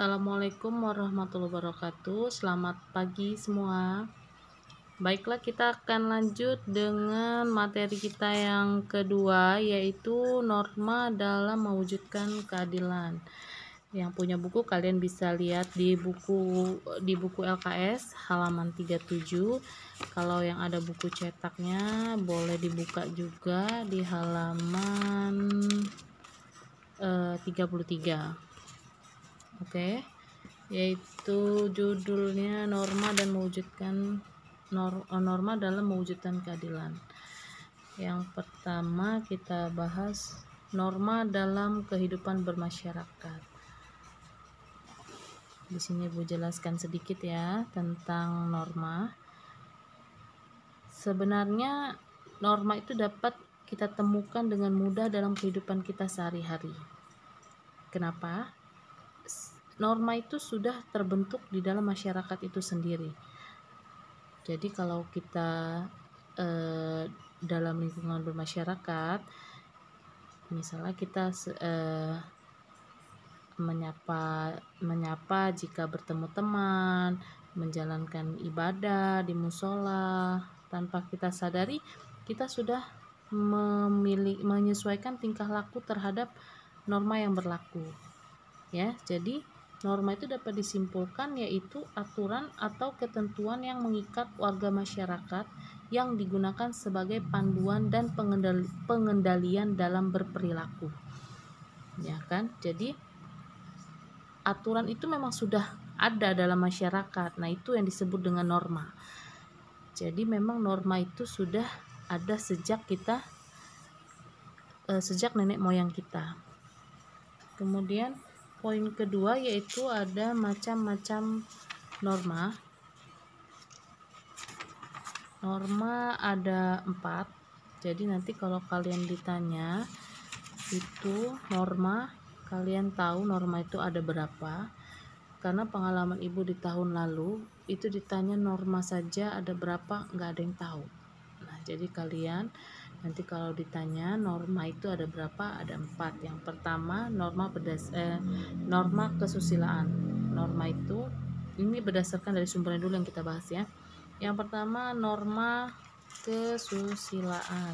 Assalamualaikum warahmatullahi wabarakatuh. Selamat pagi semua. Baiklah, kita akan lanjut dengan materi kita yang kedua, yaitu norma dalam mewujudkan keadilan. Yang punya buku, kalian bisa lihat di buku LKS halaman 37. Kalau yang ada buku cetaknya boleh dibuka juga di halaman 33. Oke, yaitu judulnya norma dalam mewujudkan keadilan. Yang pertama kita bahas norma dalam kehidupan bermasyarakat. Di sini Bu jelaskan sedikit ya tentang norma. Sebenarnya norma itu dapat kita temukan dengan mudah dalam kehidupan kita sehari-hari. Kenapa? Norma itu sudah terbentuk di dalam masyarakat itu sendiri. Jadi kalau kita dalam lingkungan bermasyarakat, misalnya kita menyapa jika bertemu teman, menjalankan ibadah di musola, tanpa kita sadari kita sudah menyesuaikan tingkah laku terhadap norma yang berlaku. Ya, jadi norma itu dapat disimpulkan yaitu aturan atau ketentuan yang mengikat warga masyarakat yang digunakan sebagai panduan dan pengendalian dalam berperilaku. Ya kan? Jadi aturan itu memang sudah ada dalam masyarakat. Nah, itu yang disebut dengan norma. Jadi memang norma itu sudah ada sejak nenek moyang kita. Kemudian poin kedua yaitu ada macam-macam norma. Norma ada 4. Jadi nanti kalau kalian ditanya itu norma, kalian tahu norma itu ada berapa? Karena pengalaman ibu di tahun lalu itu ditanya norma saja ada berapa, nggak ada yang tahu. Nah, jadi kalian nanti kalau ditanya norma itu ada berapa, ada 4. Yang pertama norma kesusilaan. Norma itu ini berdasarkan dari sumbernya dulu yang kita bahas ya. Yang pertama norma kesusilaan.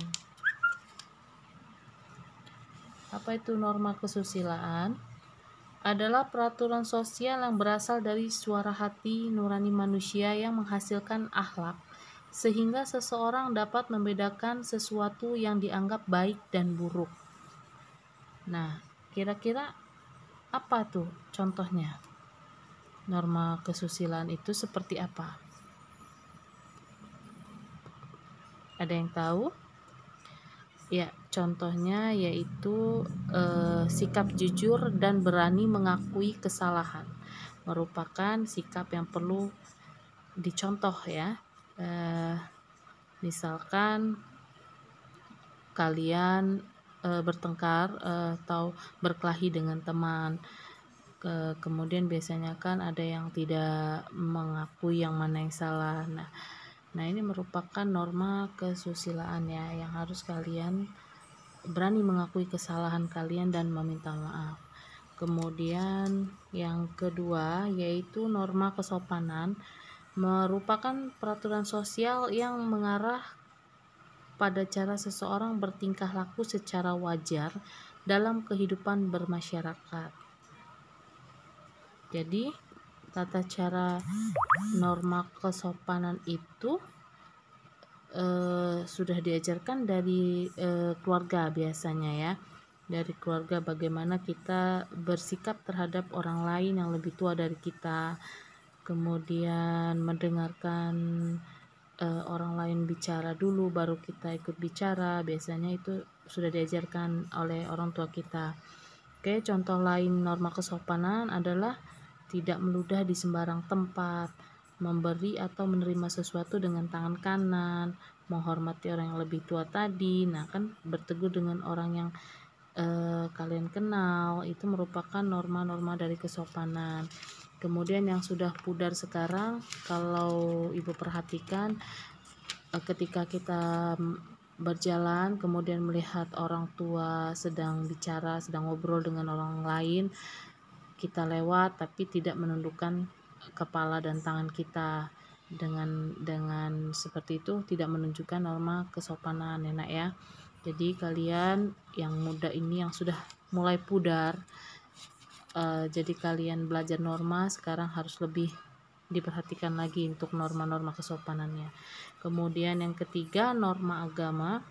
Apa itu norma kesusilaan? Adalah peraturan sosial yang berasal dari suara hati nurani manusia yang menghasilkan akhlak, sehingga seseorang dapat membedakan sesuatu yang dianggap baik dan buruk. Nah, kira-kira apa tuh contohnya? Norma kesusilaan itu seperti apa? Ada yang tahu? Ya, contohnya yaitu sikap jujur dan berani mengakui kesalahan. Merupakan sikap yang perlu dicontoh ya. Misalkan kalian bertengkar atau berkelahi dengan teman, kemudian biasanya kan ada yang tidak mengakui yang mana yang salah. Nah ini merupakan norma kesusilaan ya, yang harus kalian berani mengakui kesalahan kalian dan meminta maaf. Kemudian yang kedua yaitu norma kesopanan, merupakan peraturan sosial yang mengarah pada cara seseorang bertingkah laku secara wajar dalam kehidupan bermasyarakat. Jadi tata cara norma kesopanan itu sudah diajarkan dari keluarga biasanya ya. Dari keluarga bagaimana kita bersikap terhadap orang lain yang lebih tua dari kita, kemudian mendengarkan orang lain bicara dulu baru kita ikut bicara. Biasanya itu sudah diajarkan oleh orang tua kita. Oke, contoh lain norma kesopanan adalah tidak meludah di sembarang tempat, memberi atau menerima sesuatu dengan tangan kanan, menghormati orang yang lebih tua tadi. Nah, kan bertegur dengan orang yang kalian kenal, itu merupakan norma-norma dari kesopanan. Kemudian yang sudah pudar sekarang, kalau ibu perhatikan ketika kita berjalan kemudian melihat orang tua sedang bicara, sedang ngobrol dengan orang lain, kita lewat tapi tidak menundukkan kepala dan tangan kita. Dengan seperti itu tidak menunjukkan norma kesopanan ya nak ya. Jadi kalian yang muda ini yang sudah mulai pudar, jadi kalian belajar norma sekarang harus lebih diperhatikan lagi untuk norma-norma kesopanannya. Kemudian yang ketiga, norma agama.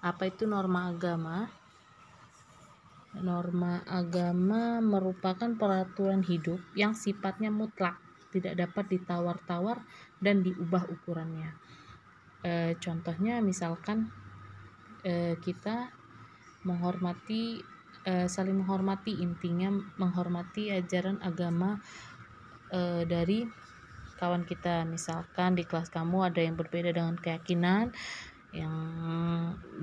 Apa itu norma agama? Norma agama merupakan peraturan hidup yang sifatnya mutlak, tidak dapat ditawar-tawar dan diubah ukurannya. Contohnya misalkan kita menghormati, saling menghormati, intinya menghormati ajaran agama dari kawan kita. Misalkan di kelas kamu ada yang berbeda dengan keyakinan, yang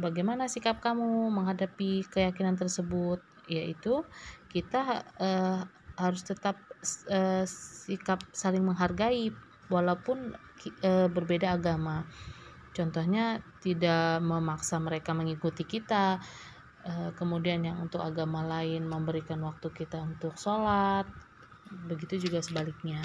bagaimana sikap kamu menghadapi keyakinan tersebut, yaitu kita harus tetap sikap saling menghargai walaupun berbeda agama. Contohnya tidak memaksa mereka mengikuti kita, kemudian yang untuk agama lain memberikan waktu kita untuk sholat, begitu juga sebaliknya.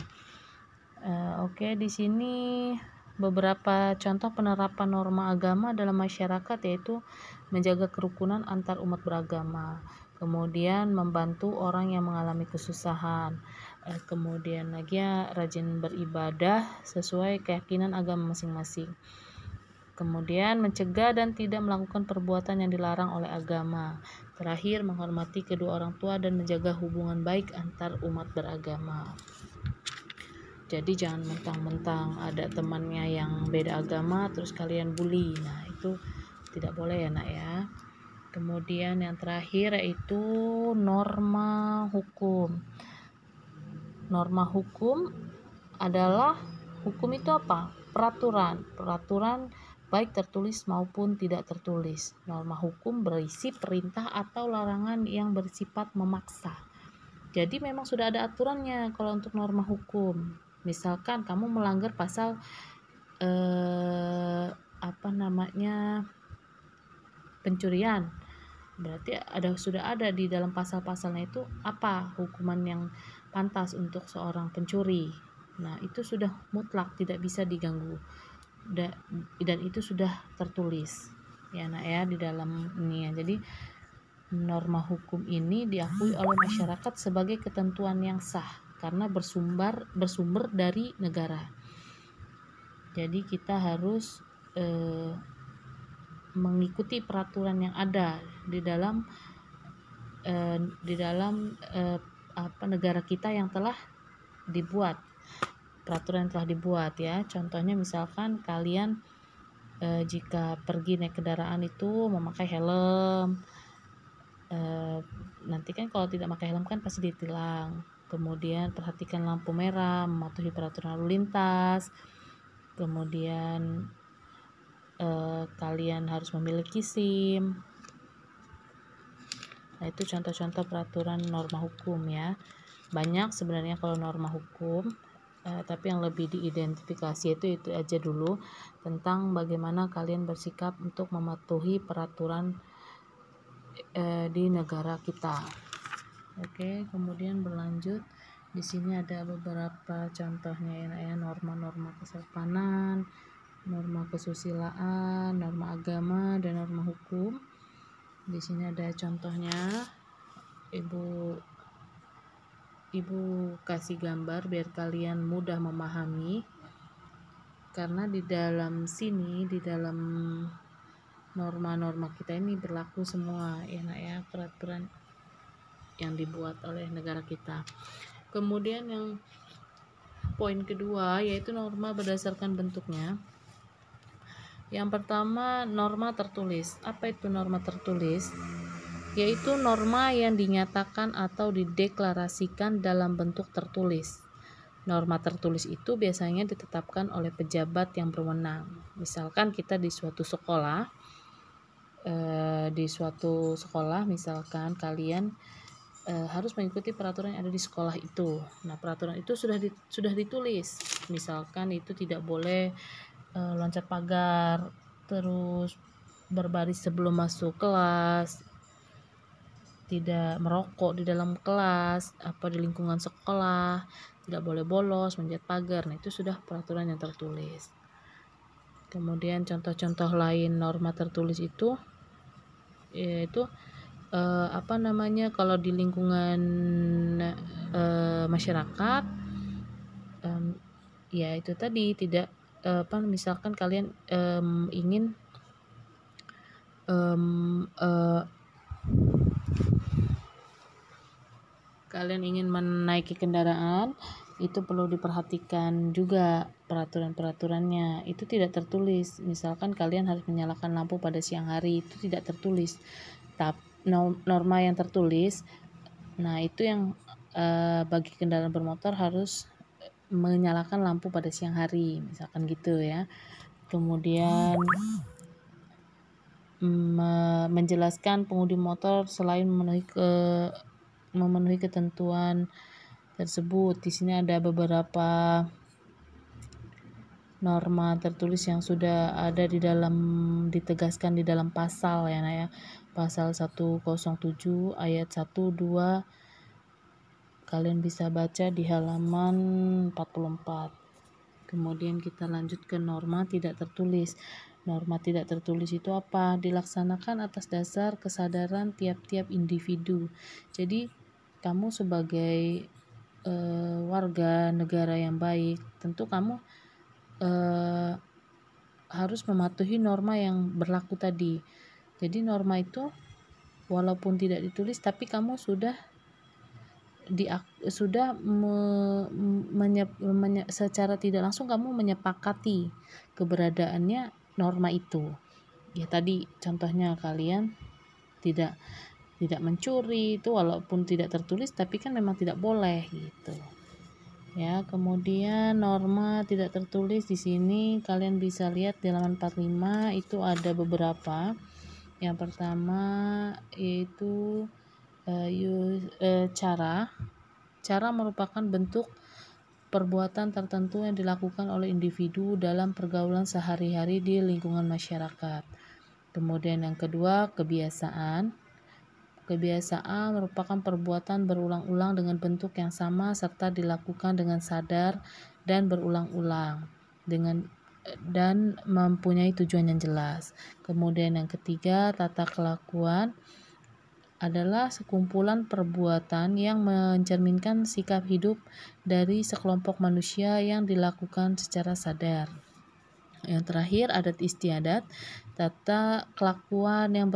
Oke, di sini beberapa contoh penerapan norma agama dalam masyarakat, yaitu menjaga kerukunan antar umat beragama, kemudian membantu orang yang mengalami kesusahan, kemudian lagi rajin beribadah sesuai keyakinan agama masing-masing, kemudian mencegah dan tidak melakukan perbuatan yang dilarang oleh agama, terakhir menghormati kedua orang tua dan menjaga hubungan baik antar umat beragama. Jadi jangan mentang-mentang ada temannya yang beda agama terus kalian bully. Nah, itu tidak boleh ya nak ya. Kemudian yang terakhir yaitu norma hukum. Norma hukum adalah, hukum itu apa? Peraturan baik tertulis maupun tidak tertulis. Norma hukum berisi perintah atau larangan yang bersifat memaksa. Jadi memang sudah ada aturannya kalau untuk norma hukum. Misalkan kamu melanggar pasal pencurian, berarti sudah ada di dalam pasal-pasalnya itu apa hukuman yang pantas untuk seorang pencuri. Nah, itu sudah mutlak, tidak bisa diganggu, dan itu sudah tertulis ya nak ya di dalam ini ya. Jadi norma hukum ini diakui oleh masyarakat sebagai ketentuan yang sah karena bersumber dari negara. Jadi kita harus mengikuti peraturan yang ada di dalam negara kita yang telah dibuat, peraturan yang telah dibuat ya. Contohnya misalkan kalian jika pergi naik kendaraan itu memakai helm, nanti kan kalau tidak pakai helm kan pasti ditilang. Kemudian perhatikan lampu merah, mematuhi peraturan lalu lintas. Kemudian kalian harus memiliki SIM. Nah, itu contoh-contoh peraturan norma hukum ya. Banyak sebenarnya kalau norma hukum, tapi yang lebih diidentifikasi itu aja dulu tentang bagaimana kalian bersikap untuk mematuhi peraturan di negara kita. Oke, kemudian berlanjut. Di sini ada beberapa contohnya ya, norma-norma kesopanan, norma kesusilaan, norma agama, dan norma hukum. Di sini ada contohnya. Ibu kasih gambar biar kalian mudah memahami. Karena di dalam sini, di dalam norma-norma kita ini berlaku semua ya nak ya, peraturan yang dibuat oleh negara kita. Kemudian yang poin kedua yaitu norma berdasarkan bentuknya. Yang pertama, norma tertulis. Apa itu norma tertulis? Yaitu norma yang dinyatakan atau dideklarasikan dalam bentuk tertulis. Norma tertulis itu biasanya ditetapkan oleh pejabat yang berwenang. Misalkan kita di suatu sekolah, misalkan kalian harus mengikuti peraturan yang ada di sekolah itu. Nah, peraturan itu sudah ditulis. Misalkan itu tidak boleh loncat pagar, terus berbaris sebelum masuk kelas, tidak merokok di dalam kelas, di lingkungan sekolah, tidak boleh bolos, manjat pagar. Nah, itu sudah peraturan yang tertulis. Kemudian contoh-contoh lain norma tertulis itu yaitu kalau di lingkungan masyarakat, ya itu tadi tidak misalkan kalian ingin menaiki kendaraan, itu perlu diperhatikan juga peraturan-peraturannya. Itu tidak tertulis. Misalkan kalian harus menyalakan lampu pada siang hari, itu tidak tertulis. Tapi norma yang tertulis, nah itu yang bagi kendaraan bermotor harus menyalakan lampu pada siang hari, misalkan gitu ya. Kemudian menjelaskan pengemudi motor selain memenuhi ketentuan tersebut. Di sini ada beberapa norma tertulis yang sudah ada ditegaskan di dalam pasal ya. Pasal 107 ayat 1, 2, kalian bisa baca di halaman 44. Kemudian kita lanjut ke norma tidak tertulis. Norma tidak tertulis itu apa? Dilaksanakan atas dasar kesadaran tiap-tiap individu. Jadi kamu sebagai warga negara yang baik, tentu kamu harus mematuhi norma yang berlaku tadi. Jadi norma itu walaupun tidak ditulis, tapi kamu sudah secara tidak langsung kamu menyepakati keberadaannya norma itu. Ya tadi contohnya kalian tidak mencuri, itu walaupun tidak tertulis tapi kan memang tidak boleh gitu. Ya, kemudian norma tidak tertulis di sini kalian bisa lihat di halaman 45 itu ada beberapa. Yang pertama yaitu cara merupakan bentuk perbuatan tertentu yang dilakukan oleh individu dalam pergaulan sehari-hari di lingkungan masyarakat. Kemudian yang kedua, kebiasaan. Kebiasaan merupakan perbuatan berulang-ulang dengan bentuk yang sama serta dilakukan dengan sadar dan berulang-ulang dan mempunyai tujuan yang jelas. Kemudian yang ketiga, tata kelakuan adalah sekumpulan perbuatan yang mencerminkan sikap hidup dari sekelompok manusia yang dilakukan secara sadar. Yang terakhir, adat istiadat, tata kelakuan yang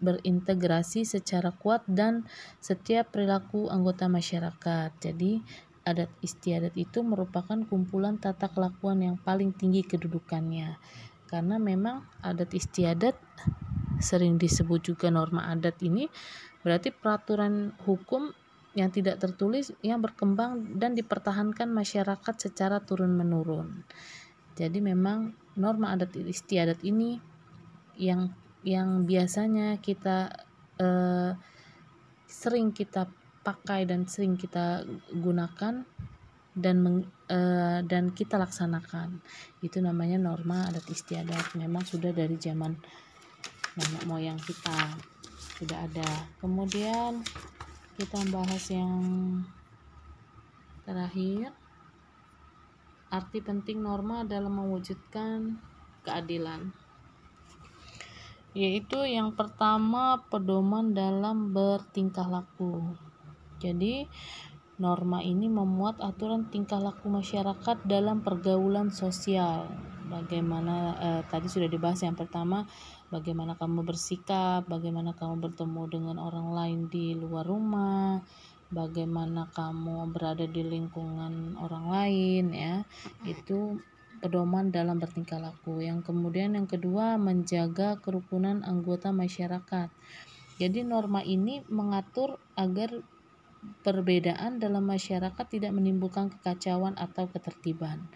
berintegrasi secara kuat dan setiap perilaku anggota masyarakat. Jadi adat istiadat itu merupakan kumpulan tata kelakuan yang paling tinggi kedudukannya, karena memang adat istiadat sering disebut juga norma adat ini berarti peraturan hukum yang tidak tertulis yang berkembang dan dipertahankan masyarakat secara turun-menurun. Jadi memang norma adat istiadat ini yang biasanya kita sering kita pakai dan sering kita gunakan dan kita laksanakan. Itu namanya norma adat istiadat. Memang sudah dari zaman nenek moyang kita sudah ada. Kemudian kita bahas yang terakhir, arti penting norma dalam mewujudkan keadilan, yaitu yang pertama, pedoman dalam bertingkah laku. Jadi norma ini memuat aturan tingkah laku masyarakat dalam pergaulan sosial. Bagaimana tadi sudah dibahas, yang pertama bagaimana kamu bersikap, bagaimana kamu bertemu dengan orang lain di luar rumah, bagaimana kamu berada di lingkungan orang lain, ya, itu pedoman dalam bertingkah laku. Yang kemudian yang kedua, menjaga kerukunan anggota masyarakat. Jadi norma ini mengatur agar perbedaan dalam masyarakat tidak menimbulkan kekacauan atau ketertiban.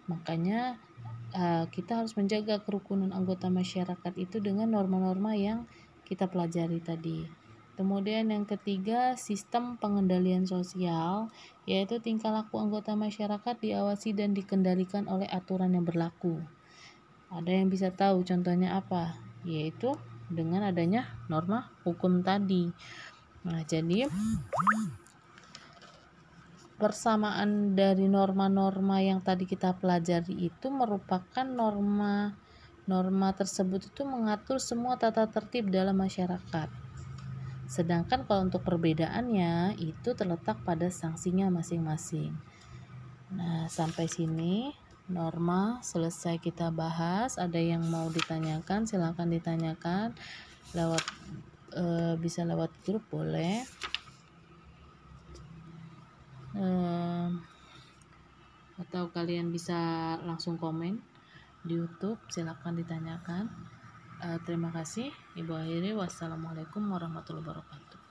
Makanya kita harus menjaga kerukunan anggota masyarakat itu dengan norma-norma yang kita pelajari tadi. Kemudian yang ketiga, sistem pengendalian sosial, yaitu tingkah laku anggota masyarakat diawasi dan dikendalikan oleh aturan yang berlaku. Ada yang bisa tahu contohnya apa? Yaitu dengan adanya norma hukum tadi. Nah, jadi persamaan dari norma-norma yang tadi kita pelajari itu merupakan norma tersebut itu mengatur semua tata tertib dalam masyarakat. Sedangkan kalau untuk perbedaannya itu terletak pada sanksinya masing-masing. Nah, sampai sini norma selesai kita bahas. Ada yang mau ditanyakan, silakan ditanyakan lewat bisa lewat grup boleh. Atau kalian bisa langsung komen di YouTube, silakan ditanyakan. Terima kasih. Ibu akhiri, wassalamualaikum warahmatullahi wabarakatuh.